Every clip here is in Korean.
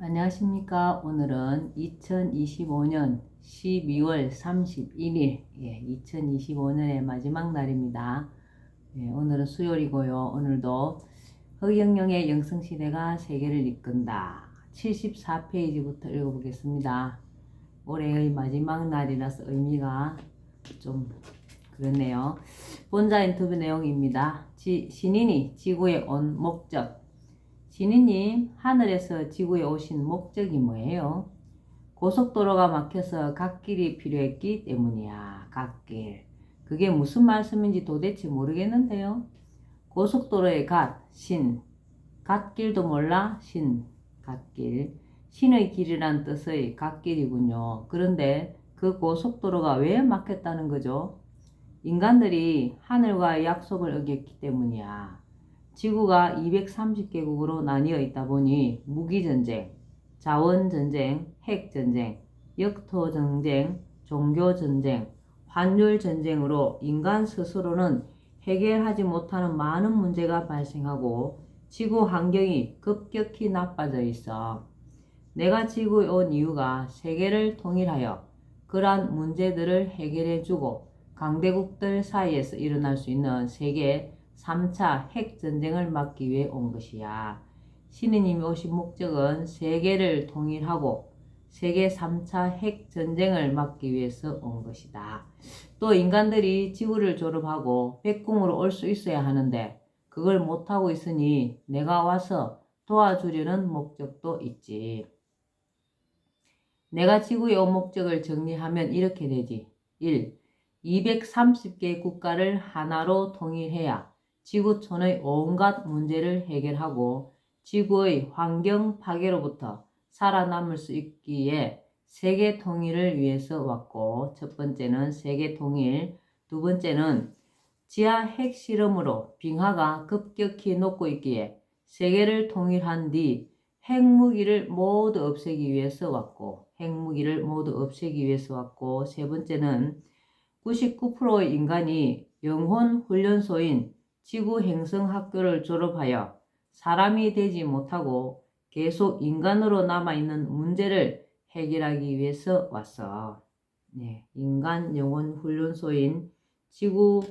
안녕하십니까. 오늘은 2025년 12월 31일, 2025년의 마지막 날입니다. 오늘은 수요일이고요. 오늘도 허경영의 영성시대가 세계를 이끈다. 74페이지부터 읽어보겠습니다. 올해의 마지막 날이라서 의미가 좀 그렇네요. 본자 인터뷰 내용입니다. 신인이 지구에 온 목적. 신인님, 하늘에서 지구에 오신 목적이 뭐예요? 고속도로가 막혀서 갓길이 필요했기 때문이야. 갓길. 그게 무슨 말씀인지 도대체 모르겠는데요. 고속도로의 갓, 신. 갓길도 몰라? 신. 갓길. 신의 길이란 뜻의 갓길이군요. 그런데 그 고속도로가 왜 막혔다는 거죠? 인간들이 하늘과의 약속을 어겼기 때문이야. 지구가 230개국으로 나뉘어 있다 보니 무기전쟁, 자원전쟁, 핵전쟁, 역토전쟁, 종교전쟁, 환율전쟁으로 인간 스스로는 해결하지 못하는 많은 문제가 발생하고 지구 환경이 급격히 나빠져 있어. 내가 지구에 온 이유가 세계를 통일하여 그러한 문제들을 해결해주고 강대국들 사이에서 일어날 수 있는 세계 3차 핵전쟁을 막기 위해 온 것이야. 신이님이 오신 목적은 세계를 통일하고 세계 3차 핵전쟁을 막기 위해서 온 것이다. 또 인간들이 지구를 졸업하고 백궁으로 올 수 있어야 하는데 그걸 못하고 있으니 내가 와서 도와주려는 목적도 있지. 내가 지구의 온 목적을 정리하면 이렇게 되지. 1. 230개 국가를 하나로 통일해야 지구촌의 온갖 문제를 해결하고 지구의 환경 파괴로부터 살아남을 수 있기에 세계 통일을 위해서 왔고, 첫 번째는 세계 통일, 두 번째는 지하 핵실험으로 빙하가 급격히 녹고 있기에 세계를 통일한 뒤 핵무기를 모두 없애기 위해서 왔고, 세 번째는 99%의 인간이 영혼 훈련소인 지구 행성 학교를 졸업하여 사람이 되지 못하고 계속 인간으로 남아있는 문제를 해결하기 위해서 왔어. 인간 영혼 훈련소인 지구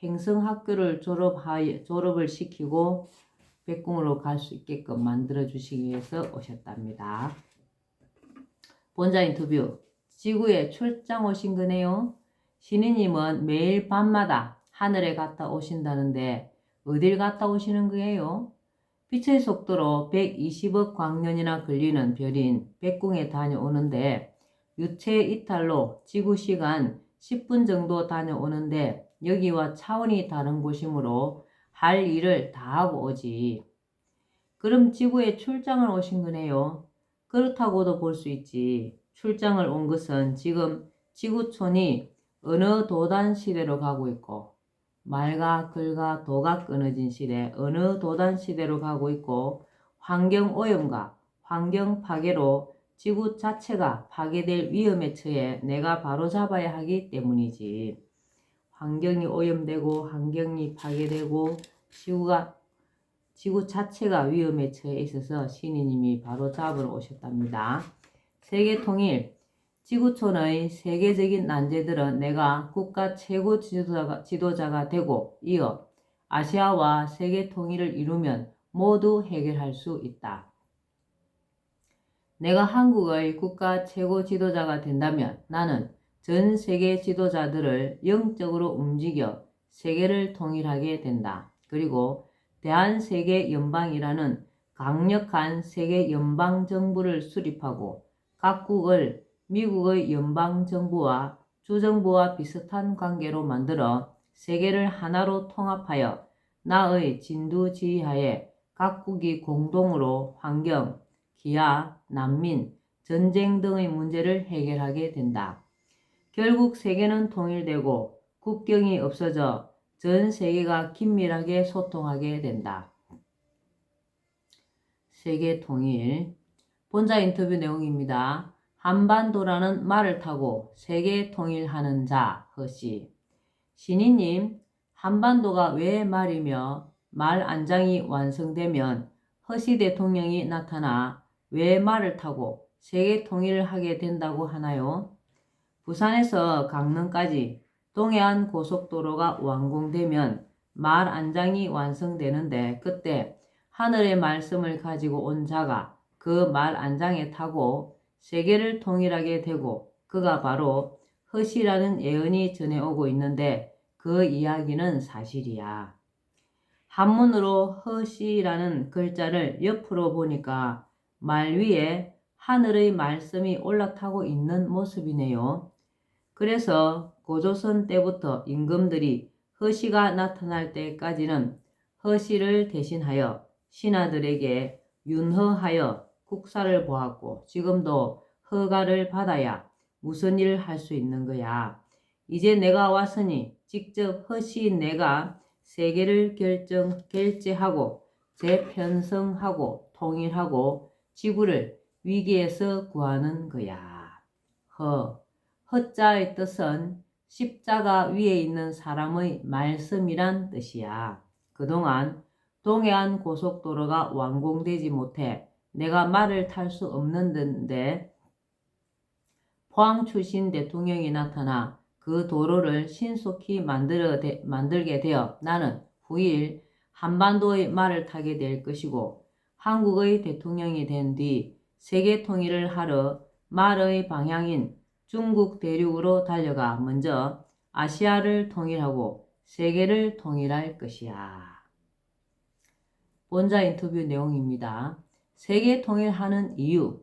행성 학교를 졸업을 시키고 백궁으로 갈 수 있게끔 만들어 주시기 위해서 오셨답니다. 본자 인터뷰. 지구에 출장 오신 거네요. 신이님은 매일 밤마다 하늘에 갔다 오신다는데 어딜 갔다 오시는 거예요? 빛의 속도로 120억 광년이나 걸리는 별인 백궁에 다녀오는데 유체 이탈로 지구 시간 10분 정도 다녀오는데 여기와 차원이 다른 곳이므로 할 일을 다 하고 오지. 그럼 지구에 출장을 오신 거네요. 그렇다고도 볼 수 있지. 출장을 온 것은 지금 지구촌이 어느 도단 시대로 가고 있고 말과 글과 도가 끊어진 시대 어느 도단 시대로 가고 있고 환경 오염과 환경 파괴로 지구 자체가 파괴될 위험에 처해 내가 바로잡아야 하기 때문이지. 환경이 오염되고 환경이 파괴되고 지구 자체가 위험에 처해 있어서 신이님이 바로 잡으러 오셨답니다. 세계 통일. 지구촌의 세계적인 난제들은 내가 국가 최고 지도자가 되고 이어 아시아와 세계 통일을 이루면 모두 해결할 수 있다. 내가 한국의 국가 최고 지도자가 된다면 나는 전 세계 지도자들을 영적으로 움직여 세계를 통일하게 된다. 그리고 대한세계연방이라는 강력한 세계 연방정부를 수립하고 각국을 미국의 연방정부와 주정부와 비슷한 관계로 만들어 세계를 하나로 통합하여 나의 진두지휘하에 각국이 공동으로 환경, 기아, 난민, 전쟁 등의 문제를 해결하게 된다. 결국 세계는 통일되고 국경이 없어져 전 세계가 긴밀하게 소통하게 된다. 세계 통일. 본자 인터뷰 내용입니다. 한반도라는 말을 타고 세계 통일하는 자, 허씨. 신이님, 한반도가 왜 말이며 말 안장이 완성되면 허씨 대통령이 나타나 왜 말을 타고 세계 통일을 하게 된다고 하나요? 부산에서 강릉까지 동해안 고속도로가 완공되면 말 안장이 완성되는데 그때 하늘의 말씀을 가지고 온 자가 그 말 안장에 타고 세계를 통일하게 되고 그가 바로 허시라는 예언이 전해오고 있는데 그 이야기는 사실이야. 한문으로 허시라는 글자를 옆으로 보니까 말 위에 하늘의 말씀이 올라타고 있는 모습이네요. 그래서 고조선 때부터 임금들이 허시가 나타날 때까지는 허시를 대신하여 신하들에게 윤허하여 국사를 보았고 지금도 허가를 받아야 무슨 일을 할 수 있는 거야. 이제 내가 왔으니 직접 허시인 내가 세계를 결제하고 재편성하고 통일하고 지구를 위기에서 구하는 거야. 허자의 뜻은 십자가 위에 있는 사람의 말씀이란 뜻이야. 그동안 동해안 고속도로가 완공되지 못해 내가 말을 탈 수 없는데 포항 출신 대통령이 나타나 그 도로를 신속히 만들게 되어 나는 후일 한반도의 말을 타게 될 것이고 한국의 대통령이 된 뒤 세계 통일을 하러 말의 방향인 중국 대륙으로 달려가 먼저 아시아를 통일하고 세계를 통일할 것이야. 본자 인터뷰 내용입니다. 세계 통일하는 이유.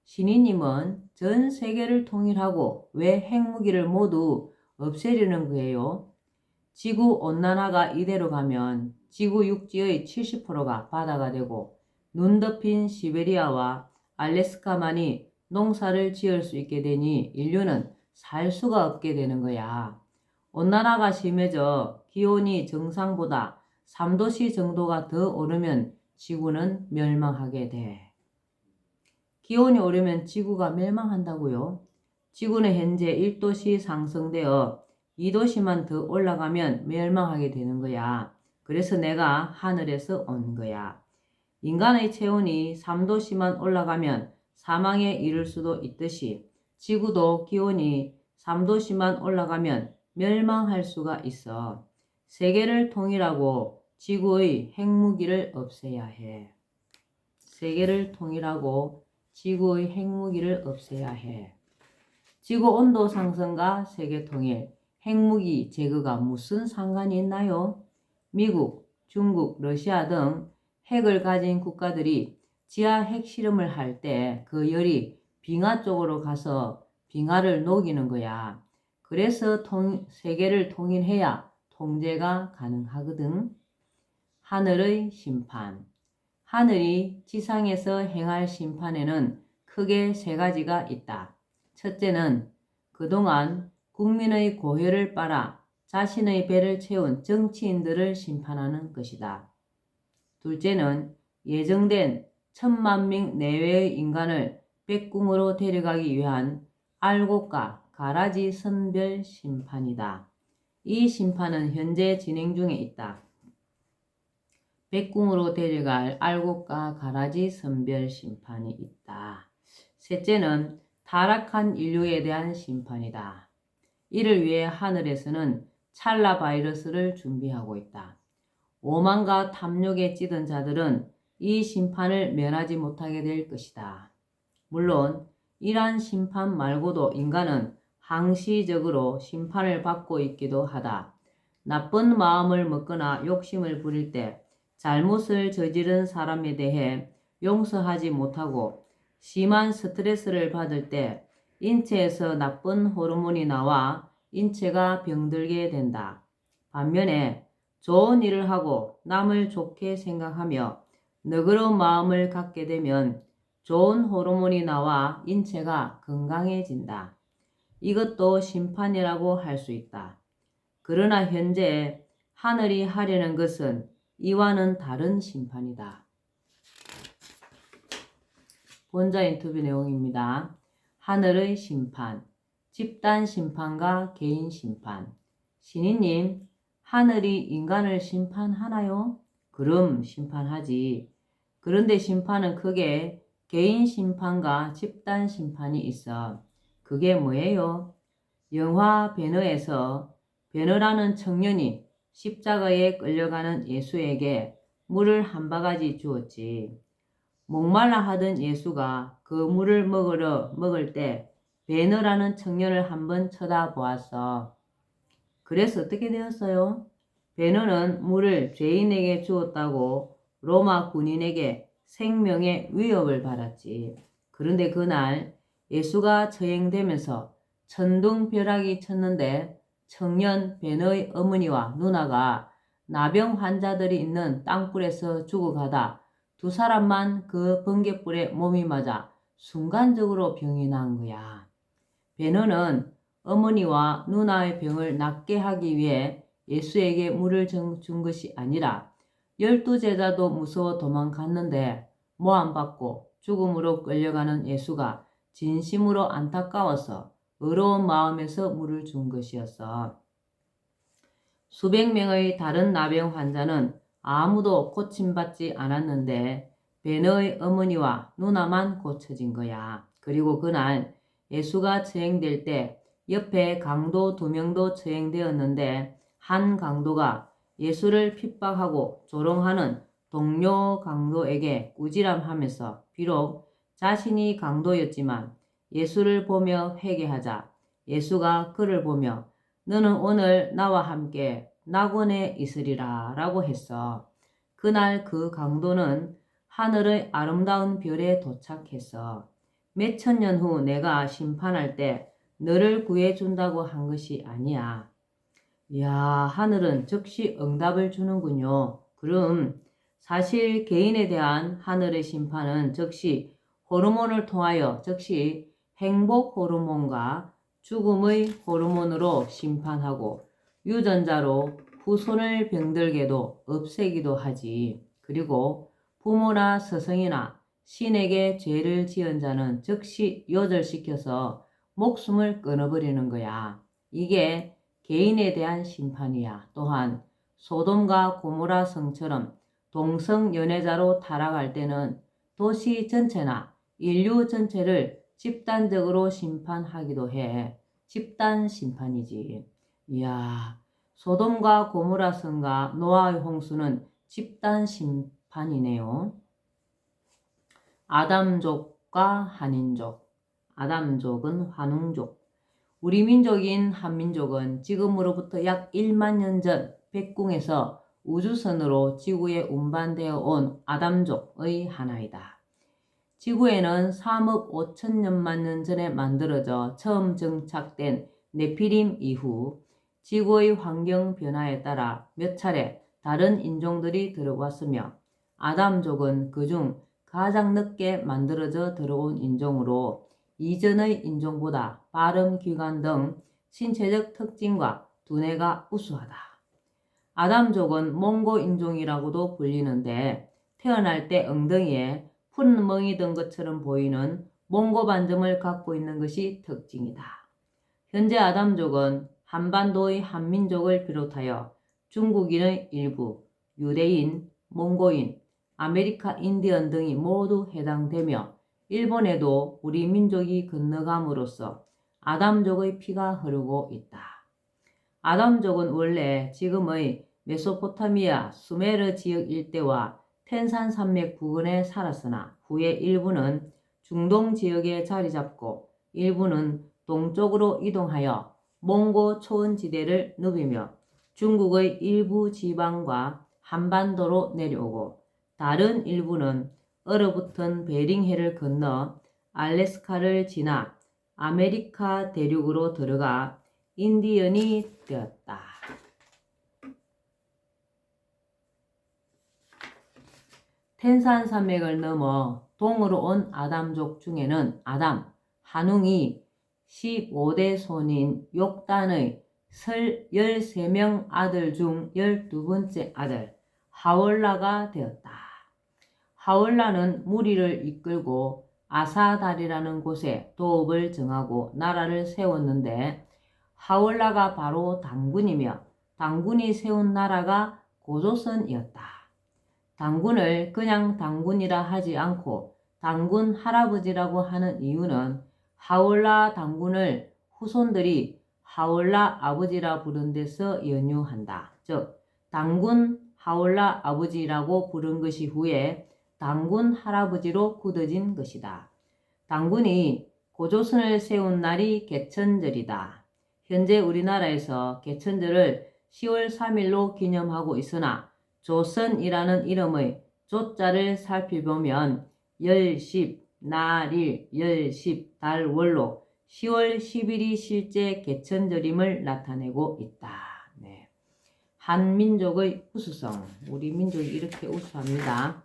신이님은 전 세계를 통일하고 왜 핵무기를 모두 없애려는 거예요? 지구온난화가 이대로 가면 지구 육지의 70%가 바다가 되고 눈 덮인 시베리아와 알래스카만이 농사를 지을 수 있게 되니 인류는 살 수가 없게 되는 거야. 온난화가 심해져 기온이 정상보다 3도씨 정도가 더 오르면 지구는 멸망하게 돼. 기온이 오르면 지구가 멸망한다고요? 지구는 현재 1도씨 상승되어 2도씨만 더 올라가면 멸망하게 되는 거야. 그래서 내가 하늘에서 온 거야. 인간의 체온이 3도씨만 올라가면 사망에 이를 수도 있듯이 지구도 기온이 3도씨만 올라가면 멸망할 수가 있어. 세계를 통일하고 지구의 핵무기를 없애야 해. 세계를 통일하고 지구의 핵무기를 없애야 해. 지구 온도 상승과 세계 통일, 핵무기 제거가 무슨 상관이 있나요? 미국, 중국, 러시아 등 핵을 가진 국가들이 지하 핵실험을 할 때 그 열이 빙하 쪽으로 가서 빙하를 녹이는 거야. 그래서 세계를 통일해야 통제가 가능하거든. 하늘의 심판. 하늘이 지상에서 행할 심판에는 크게 세 가지가 있다. 첫째는 그동안 국민의 고혈을 빨아 자신의 배를 채운 정치인들을 심판하는 것이다. 둘째는 예정된 1000만 명 내외의 인간을 백궁으로 데려가기 위한 알곡과 가라지 선별 심판이다. 이 심판은 현재 진행 중에 있다. 백궁으로 데려갈 알곡과 가라지 선별 심판이 있다. 셋째는 타락한 인류에 대한 심판이다. 이를 위해 하늘에서는 찰나 바이러스를 준비하고 있다. 오만과 탐욕에 찌든 자들은 이 심판을 면하지 못하게 될 것이다. 물론 이러한 심판 말고도 인간은 항시적으로 심판을 받고 있기도 하다. 나쁜 마음을 먹거나 욕심을 부릴 때 잘못을 저지른 사람에 대해 용서하지 못하고 심한 스트레스를 받을 때 인체에서 나쁜 호르몬이 나와 인체가 병들게 된다. 반면에 좋은 일을 하고 남을 좋게 생각하며 너그러운 마음을 갖게 되면 좋은 호르몬이 나와 인체가 건강해진다. 이것도 심판이라고 할 수 있다. 그러나 현재 하늘이 하려는 것은 이와는 다른 심판이다. 본자 인터뷰 내용입니다. 하늘의 심판, 집단 심판과 개인 심판. 신이님, 하늘이 인간을 심판하나요? 그럼 심판하지. 그런데 심판은 크게 개인 심판과 집단 심판이 있어. 그게 뭐예요? 영화 배너에서 배너라는 청년이 십자가에 끌려가는 예수에게 물을 한 바가지 주었지. 목말라 하던 예수가 그 물을 먹을 때 배너라는 청년을 한번 쳐다보았어. 그래서 어떻게 되었어요? 배너는 물을 죄인에게 주었다고 로마 군인에게 생명의 위협을 받았지. 그런데 그날 예수가 처형되면서 천둥벼락이 쳤는데 청년 배너의 어머니와 누나가 나병 환자들이 있는 땅굴에서 죽어가다 두 사람만 그 번갯불에 몸이 맞아 순간적으로 병이 난 거야. 배너는 어머니와 누나의 병을 낫게 하기 위해 예수에게 물을 준 것이 아니라 12제자도 무서워 도망갔는데 모함받고 죽음으로 끌려가는 예수가 진심으로 안타까워서 의로운 마음에서 물을 준 것이었어. 수백 명의 다른 나병 환자는 아무도 고침받지 않았는데 배너의 어머니와 누나만 고쳐진 거야. 그리고 그날 예수가 처형될 때 옆에 강도 2명도 처형되었는데 한 강도가 예수를 핍박하고 조롱하는 동료 강도에게 꾸지람하면서 비록 자신이 강도였지만 예수를 보며 회개하자 예수가 그를 보며 너는 오늘 나와 함께 낙원에 있으리라 라고 했어. 그날 그 강도는 하늘의 아름다운 별에 도착했어. 몇천 년 후 내가 심판할 때 너를 구해준다고 한 것이 아니야. 이야, 하늘은 즉시 응답을 주는군요. 그럼 사실 개인에 대한 하늘의 심판은 즉시 호르몬을 통하여 즉시 행복 호르몬과 죽음의 호르몬으로 심판하고 유전자로 후손을 병들게도 없애기도 하지. 그리고 부모나 스승이나 신에게 죄를 지은 자는 즉시 요절시켜서 목숨을 끊어버리는 거야. 이게 개인에 대한 심판이야. 또한 소돔과 고모라 성처럼 동성 연애자로 타락할 때는 도시 전체나 인류 전체를 집단적으로 심판하기도 해. 집단 심판이지. 이야, 소돔과 고모라 성과 노아의 홍수는 집단 심판이네요. 아담족과 한인족. 아담족은 환웅족. 우리 민족인 한민족은 지금으로부터 약 1만 년 전 백궁에서 우주선으로 지구에 운반되어 온 아담족의 하나이다. 지구에는 3억 5천년만 년 전에 만들어져 처음 정착된 네피림 이후 지구의 환경 변화에 따라 몇 차례 다른 인종들이 들어왔으며 아담족은 그중 가장 늦게 만들어져 들어온 인종으로 이전의 인종보다 발음, 기관 등 신체적 특징과 두뇌가 우수하다. 아담족은 몽고 인종이라고도 불리는데 태어날 때 엉덩이에 푸른 멍이 든 것처럼 보이는 몽고 반점을 갖고 있는 것이 특징이다. 현재 아담족은 한반도의 한민족을 비롯하여 중국인의 일부, 유대인, 몽고인, 아메리카 인디언 등이 모두 해당되며 일본에도 우리 민족이 건너감으로써 아담족의 피가 흐르고 있다. 아담족은 원래 지금의 메소포타미아, 수메르 지역 일대와 텐산 산맥 부근에 살았으나 후에 일부는 중동 지역에 자리 잡고 일부는 동쪽으로 이동하여 몽고 초원지대를 누비며 중국의 일부 지방과 한반도로 내려오고 다른 일부는 얼어붙은 베링해를 건너 알래스카를 지나 아메리카 대륙으로 들어가 인디언이 되었다. 텐산 산맥을 넘어 동으로 온 아담족 중에는 아담, 한웅이 15대 손인 욕단의 13명 아들 중 12번째 아들 하월라가 되었다. 하월라는 무리를 이끌고 아사달이라는 곳에 도읍을 정하고 나라를 세웠는데 하월라가 바로 당군이며 당군이 세운 나라가 고조선이었다. 당군을 그냥 당군이라 하지 않고 당군 할아버지라고 하는 이유는 하울라 당군을 후손들이 하울라 아버지라 부른 데서 연유한다. 즉 당군 하울라 아버지라고 부른 것이 후에 당군 할아버지로 굳어진 것이다. 당군이 고조선을 세운 날이 개천절이다. 현재 우리나라에서 개천절을 10월 3일로 기념하고 있으나 조선이라는 이름의 조자를 살펴보면 열십, 날일, 열십, 달월로 10월 10일이 실제 개천절임을 나타내고 있다. 네. 한민족의 우수성, 우리 민족이 이렇게 우수합니다.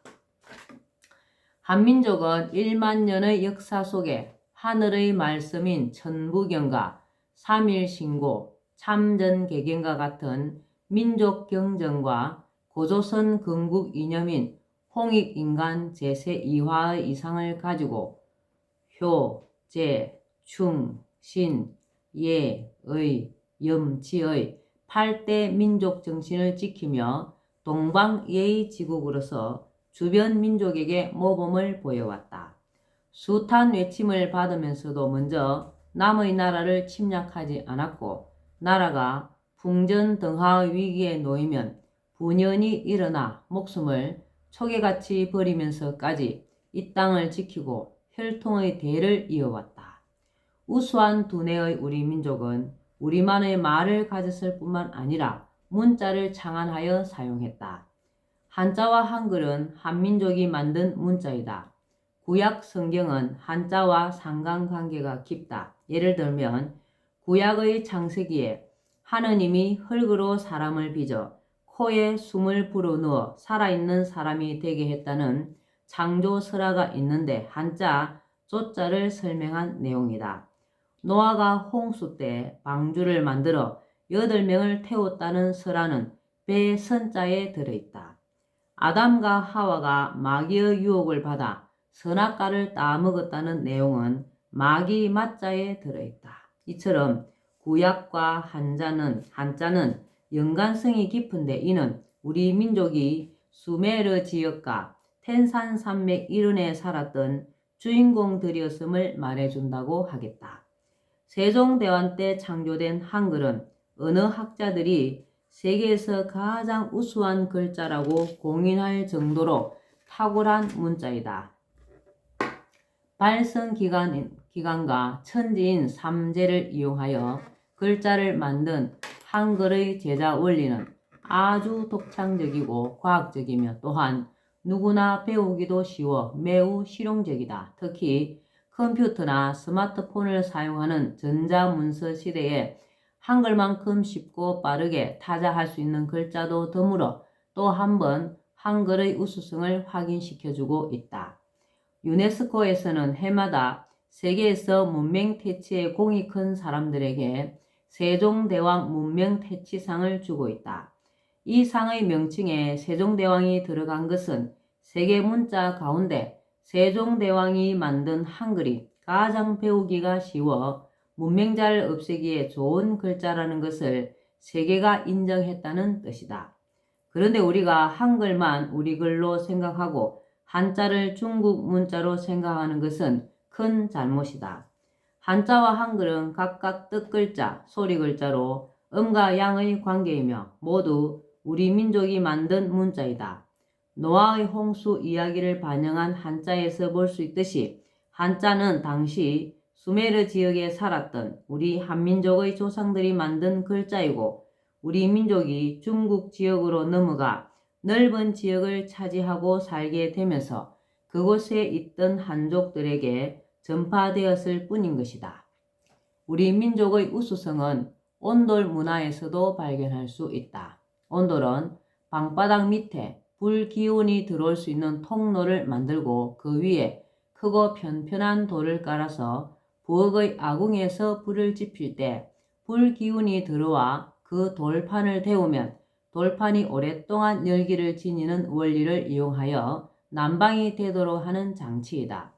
한민족은 1만 년의 역사 속에 하늘의 말씀인 천부경과 삼일신고, 참전개경과 같은 민족 경전과 고조선 건국 이념인 홍익인간 제세 2화의 이상을 가지고 효, 제, 충, 신, 예, 의, 염, 지의 8대 민족 정신을 지키며 동방예의지국으로서 주변 민족에게 모범을 보여왔다. 숱한 외침을 받으면서도 먼저 남의 나라를 침략하지 않았고 나라가 풍전등하의 위기에 놓이면 분연히 일어나 목숨을 초계같이 버리면서까지 이 땅을 지키고 혈통의 대를 이어왔다. 우수한 두뇌의 우리 민족은 우리만의 말을 가졌을 뿐만 아니라 문자를 창안하여 사용했다. 한자와 한글은 한민족이 만든 문자이다. 구약 성경은 한자와 상관관계가 깊다. 예를 들면 구약의 창세기에 하느님이 흙으로 사람을 빚어 코에 숨을 불어넣어 살아있는 사람이 되게 했다는 창조설화가 있는데 한자 조자를 설명한 내용이다. 노아가 홍수 때 방주를 만들어 8명을 태웠다는 설화는 배의 선자에 들어있다. 아담과 하와가 마귀의 유혹을 받아 선악과를 따먹었다는 내용은 마귀 맞자에 들어있다. 이처럼 구약과 한자는 연관성이 깊은데 이는 우리 민족이 수메르 지역과 텐산 산맥 이른에 살았던 주인공들이었음을 말해준다고 하겠다. 세종대왕 때 창조된 한글은 어느 학자들이 세계에서 가장 우수한 글자라고 공인할 정도로 탁월한 문자이다. 발성기관과 천지인 삼재를 이용하여 글자를 만든 한글의 제자 원리는 아주 독창적이고 과학적이며 또한 누구나 배우기도 쉬워 매우 실용적이다. 특히 컴퓨터나 스마트폰을 사용하는 전자문서 시대에 한글만큼 쉽고 빠르게 타자할 수 있는 글자도 드물어 또 한 번 한글의 우수성을 확인시켜주고 있다. 유네스코에서는 해마다 세계에서 문명 퇴치에 공이 큰 사람들에게 세종대왕 문명퇴치상을 주고 있다. 이 상의 명칭에 세종대왕이 들어간 것은 세계 문자 가운데 세종대왕이 만든 한글이 가장 배우기가 쉬워 문맹자를 없애기에 좋은 글자라는 것을 세계가 인정했다는 뜻이다. 그런데 우리가 한글만 우리 글로 생각하고 한자를 중국 문자로 생각하는 것은 큰 잘못이다. 한자와 한글은 각각 뜻글자, 소리글자로 음과 양의 관계이며 모두 우리 민족이 만든 문자이다. 노아의 홍수 이야기를 반영한 한자에서 볼 수 있듯이 한자는 당시 수메르 지역에 살았던 우리 한민족의 조상들이 만든 글자이고 우리 민족이 중국 지역으로 넘어가 넓은 지역을 차지하고 살게 되면서 그곳에 있던 한족들에게 전파되었을 뿐인 것이다. 우리 민족의 우수성은 온돌 문화에서도 발견할 수 있다. 온돌은 방바닥 밑에 불 기운이 들어올 수 있는 통로를 만들고 그 위에 크고 편편한 돌을 깔아서 부엌의 아궁에서 불을 지필 때 불 기운이 들어와 그 돌판을 데우면 돌판이 오랫동안 열기를 지니는 원리를 이용하여 난방이 되도록 하는 장치이다.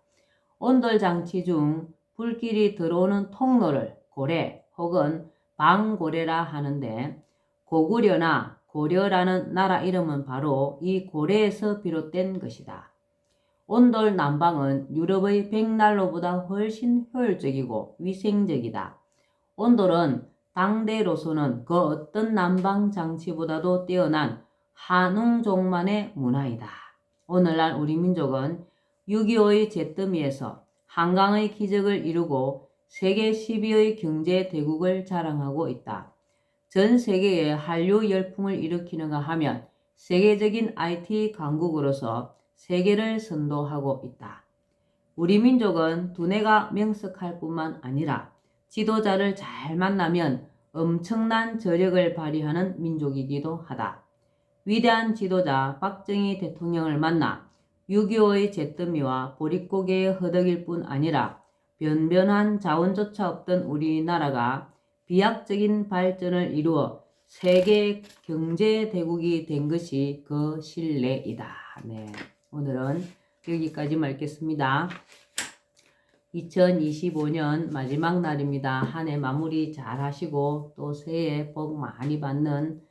온돌 장치 중 불길이 들어오는 통로를 고래 혹은 방고래라 하는데 고구려나 고려라는 나라 이름은 바로 이 고래에서 비롯된 것이다. 온돌 난방은 유럽의 백난로보다 훨씬 효율적이고 위생적이다. 온돌은 당대로서는 그 어떤 난방 장치보다도 뛰어난 한웅종만의 문화이다. 오늘날 우리 민족은 6.25의 잿더미에서 한강의 기적을 이루고 세계 10위의 경제 대국을 자랑하고 있다. 전 세계에 한류 열풍을 일으키는가 하면 세계적인 IT 강국으로서 세계를 선도하고 있다. 우리 민족은 두뇌가 명석할 뿐만 아니라 지도자를 잘 만나면 엄청난 저력을 발휘하는 민족이기도 하다. 위대한 지도자 박정희 대통령을 만나 6.25의 잿더미와 보릿고개에 허덕일 뿐 아니라 변변한 자원조차 없던 우리나라가 비약적인 발전을 이루어 세계 경제대국이 된 것이 그 신뢰이다. 네, 오늘은 여기까지 말겠습니다. 2025년 마지막 날입니다. 한 해 마무리 잘 하시고 또 새해 복 많이 받는,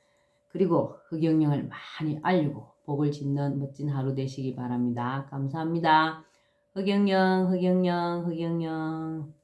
그리고 흑영령을 많이 알리고 복을 짓는 멋진 하루 되시기 바랍니다. 감사합니다. 흑영령, 흑영령, 흑영령.